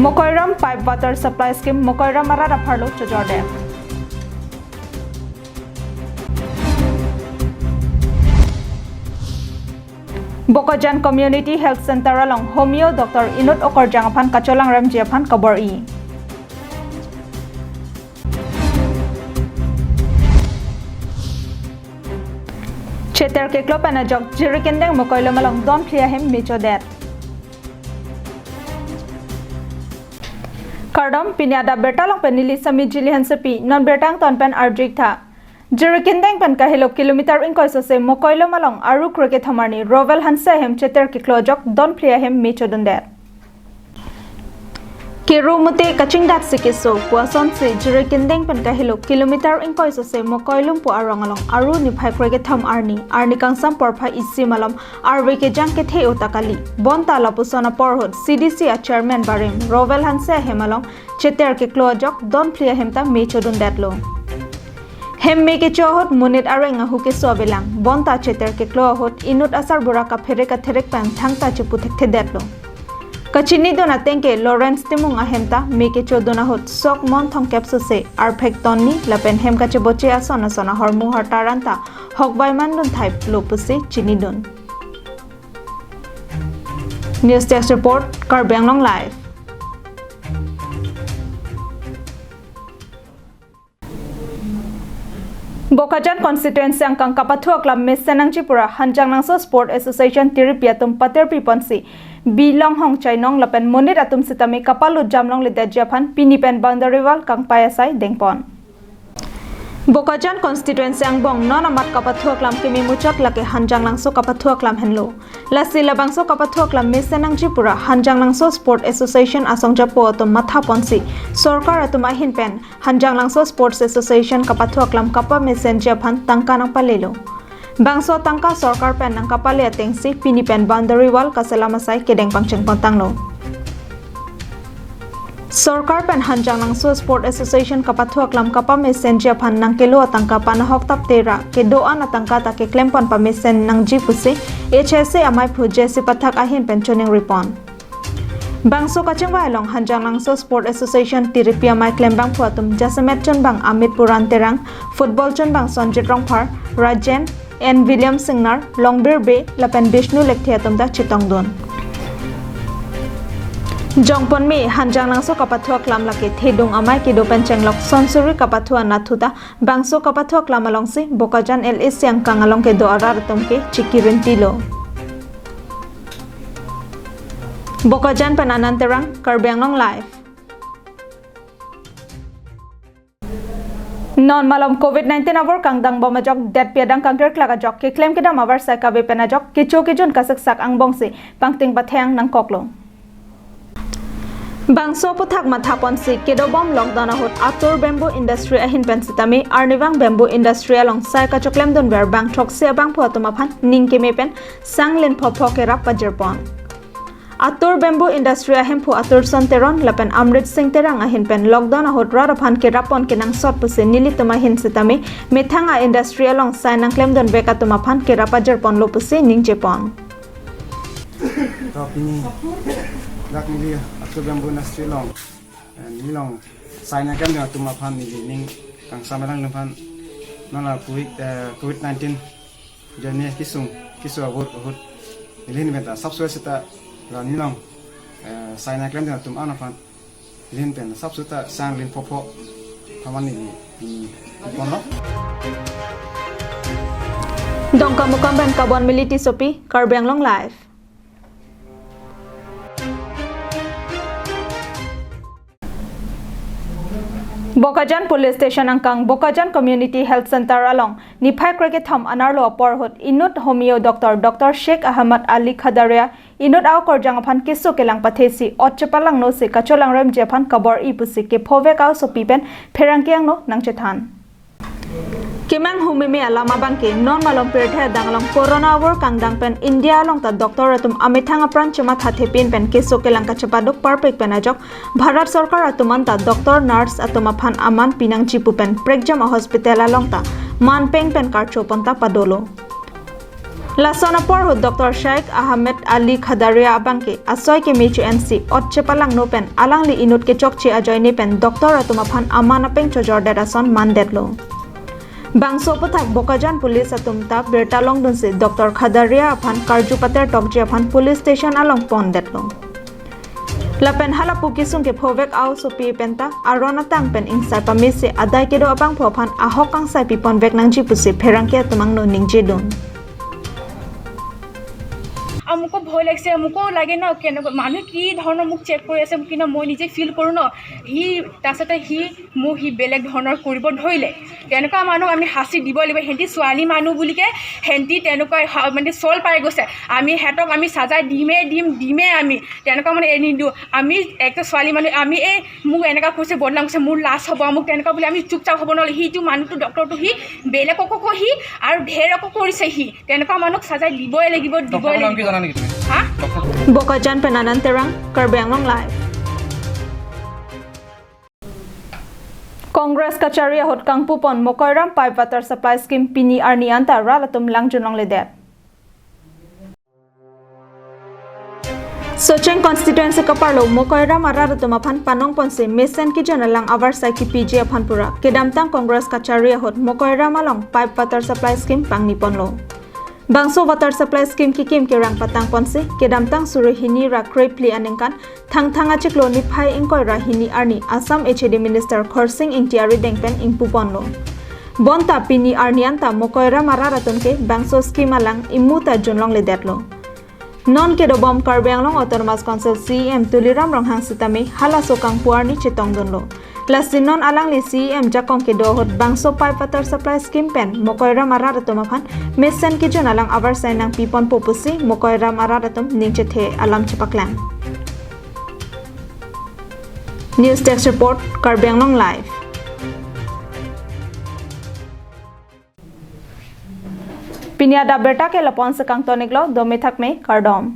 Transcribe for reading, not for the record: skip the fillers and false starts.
Mokoiram Pipe Water Supply Scheme Mokoiram Arara Parlo Chojorde. Bokajan Community Health Center along Homeo Dr. Inut Okorjang Apan Kacholang Ram Japan Kabor E. Cheter ke klop ana jok jirikendeng mokoilo malong don clear him micho that. Kardom pini Adap Abirta long penili sami jili hansepi non bertang ton pen arjik tha. Jirikendeng pen kahilo kilometer ingkoi so se mokoilo malong aru kroke thamarni rovel hanse hem cheter ke klojok don clear him micho don that. Kiru mute kaching dat sikiso puason se jirikendeng pen kahilo kilometer ingkoi so se mokoilum pu arong along aru ni phai kroke tham arni kangsam porpha isi malam arwe ke jang ke the utakali bonta lapusona porhot CDC a chairman barim rovel hanse hemalong cheter ke klojok don clear hem ta micho don that lo. Hem meke chohot munit arenga huke sobelang bonta cheter ke klohot inut asar buraka fereka therek pan thangta cheputhek the detlo kachini dona tengke Lawrence timung ahemta meke chodona hot sok mon thong capsule se arfek tonni lapen hem kache boche asona sona hormu hartaranta hokbai mandun type lopuse chini don. News Desk Report Karbianglong Live. Bokajan constituency angkang Kapathua Club Mesenang Chipura Hanjang Nangso Sport Association Tiripiatum Paterpi Ponsi Bilong Hong Chainong Lapen Monit Atum Sitami Kapalu Jamlong Lida Japan Pinipen Boundary Wall Kang Payasai Dengpon. Bokajan constituency angbong non amat Kapathua Club Kimi Muchot Lake Hanjang Nangso Kapathua Club Henlo Lasi Labangso Kapathua Club Mesenang Chipura Hanjang Nangso Sport Association Asong Japo Atum Matha Ponsi Sorkar Atum Ahin Pen Hanjang Nangso Sports Association Kapathua Club Kapa Mesen Japan Tangka Nang Palelo Bangso Tangka Sorkar Pen Nang Kapale Atengsi Pinipen Boundary Wall Kaselamasai Kedeng Pangcheng Pontanglo Sorkar Pen Hanjang Nangso Sport Association Kapathua Club Kapa Mesen Japan Nang Kelo Atangka Panahok Tap Tera Kedoan Atangka Take Klempon Pa Mesen Nang Jipuse HSA Amai Pu Jesse Pathak Ahin Penchoning Ripon Bangso Kachengwa Along Hanjang Nangso Sport Association Tiripia Mai Klembang Puatum Jasemet Chunbang Amit Puran Terang Football Chunbang Sonjit Rongpar Rajen N. William Singnar Longbir Bay Lapen Bishnu Lekthiatum Da Chitongdon Jongpon me Hanjang Nangso Kapathua Club Lake Thedung Amai Kido Penchenglok Sonsuri Kapathua Nathuta Bangso Kapathua Club Along Si Bokajan LS yang kang along ke do arar tumke Chikirin Tilo Bokajan Penananterang Karbianglong Live. Non malam COVID-19 avor kangdang bomajok det piadang kangker klagajok ke claim kedam avar sa kabe penajok kichon kasaksak ang bongsi pangting pathang nang koklo. Bangso puthak mathapon si kedo bom lockdown ahot Atur Bamboo Industry ahin pensitami Arnivang Bamboo Industry along sai ka choklem don ber bang thokse bang phuatumapan ningke mepen sanglin phopho ke rap pajerpon Atur Bamboo Industry ahin phu Atur Sonteron lapen Amrit Singh terang ahin pen lockdown ahot raraphan ke rapon ke nang sot puse nilituma hin sitami methanga industry along sai nang klem don bekatumapan ke rapajerpon lopuse ningjepon Dak mili Atur Bamboo Industry long nilong saina kan dengan tumapan mili ning kang samalang lempan nona COVID-19 jani kisu abot ilin benta sabsuai sita nilong saina kan dengan tumanapan ilin pen sabsuta sanglin popo paman ini ponlo Dongka mukamban kabon militi sopi Karbianglong Live. Bokajan Police Station angkang Bokajan Community Health Center along Niphai Kreke Tham Anarlo Porhot Inut Homeo Dr. Sheikh Ahmad Ali Khadaria Inut Au Korjang Aphan Kisu Kelang Pathesi Otchepalang no se Kacholang Rem Japan Kabor Ipusi ke Phove Kau Sopipen Pherangkiang no Nangchethan Kimang humimi alama bangke non malom perthe dangalong corona war kangdang pen India along ta doctor atum amithang apran chema thathe pin pen keso kelang kachapadok perfect penajok Bharat Sarkar atuman ta doctor nurse atuma phan aman pinang chipu pen pregjam hospital along ta manpeng pen karcho panta padolo Lasonapor ho Dr. Sheikh Ahmed Ali Khadaria abangke asoy ke mechu NC otche palang no pen alangli inut ke chokche ajoy ne pen Dr. Atumaphan amana peng chojor derason mandetlo Bangso pathak Bokajan Police Atumta Abirta long dunse Dr. Khadaria aphan Karjupater Tokje aphan Police Station along pondetlo Lapen hala pukisung ke phovek au sopi penta arona tang pen insar pamise adai ke do abang phophan ahokang sai pipon vek nangji puse pherangke tumang no ningje don আমুকো ভয় লাগছে আমুকো লাগে ন কেন মানুহ কি ধৰণৰ মোক চেক কৰি আছে কিন্তু মই নিজে ফিল কৰোঁ ন হি তাৰপিছতে মোক বেলেগ ধৰণৰ কৰিব ধৰিলে তেনেকুৱা মানুহ আমি হাসি দিব লাগিব হেঁতি ছোৱালী মানুহ বুলিকে হেঁতি তেনেকুৱা মানে চল পাই গৈছে আমি হেঁতক আমি সাজাই দিমে আমি তেনেকুৱা মানে এৰি নিদিওঁ আমি একটা ছোৱালী মানুহ আমি এই মোক এনেকুৱা কৈছে বদনাম কৈছে মোৰ লাজ হ'ব মোক তেনেকুৱা বুলি আমি চুপচাপ হ'ব নহ'লে সিটো মানুহটো ডক্টৰটো বেলেগকো কহি আৰু ঢেৰকো কৰিছে তেনেকুৱা মানুহক সাজাই দিবই লাগিব Bokajan Penanan Terang Karbiang Long Live Congress Kacharia Hot Kangpupon Mokoiram Pipe Water Supply Scheme Pini Arni Anta Ralatum Langjunong Ledet Socheng constituency kaparlo Mokoiram Araratum Aphan Panong Ponse Mesen ki janalang Avarsai ki PJ Aphanpura Kedamtang Congress Kacharia Hot Mokoiram Along Pipe Water Supply Scheme Pangniponlo Bangso water supply scheme ki kim ke rang patang ponse kedamtang suruhini ra krepli anengkan thang achiklo ni phai ingkoi rahini arni Assam HAD Minister Khorsing Ingtiari dengpen ingpuponlo bonta pini arnianta mokoira mararaton ke bangso scheme alang imuta junlong le detlo non ke do bom Karbianglong Autonomous Council CM Tuliram Ronghang Sitami hala sokang puarni chitong donlo Lasinon alang li CM jakong ke dohot bangso pipe water supply scheme pen mokoira mararatum aphan mesen ki jon alang avarsai nang pipon popusi mokoira mararatum ningchethe alam chapaklang News Desk Report Karbianglong Live Pinia Adap Abirta ke lapon sekang toniglo domethak me kardom